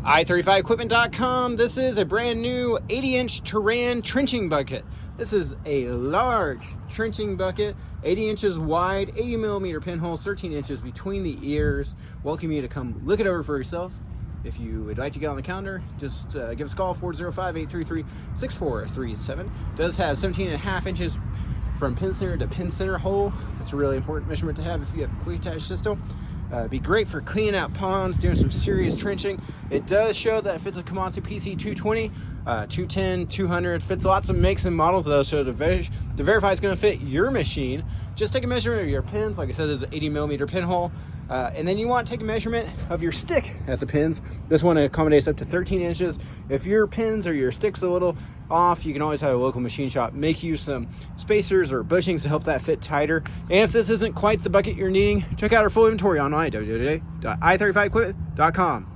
i35equipment.com. This is a brand new 80-inch Teran trenching bucket. This is a large trenching bucket, 80 inches wide, 80 millimeter pinholes, 13 inches between the ears. Welcome you to come look it over for yourself. If you would like to get on the calendar, just give us a call, 405-833-6437. Does have 17.5 inches from pin center to pin center hole. That's a really important measurement to have if you have a quick attach system. Be great for cleaning out ponds, doing some serious trenching. It does show that it fits a Komatsu PC 220, 210, 200, fits lots of makes and models though, so to verify it's going to fit your machine, just take a measurement of your pins. Like I said, this is an 80 millimeter pinhole. And then you want to take a measurement of your stick at the pins. This one accommodates up to 13 inches. If your pins or your stick's a little off, you can always have a local machine shop make you some spacers or bushings to help that fit tighter. And if this isn't quite the bucket you're needing, check out our full inventory online, www.i35equipment.com.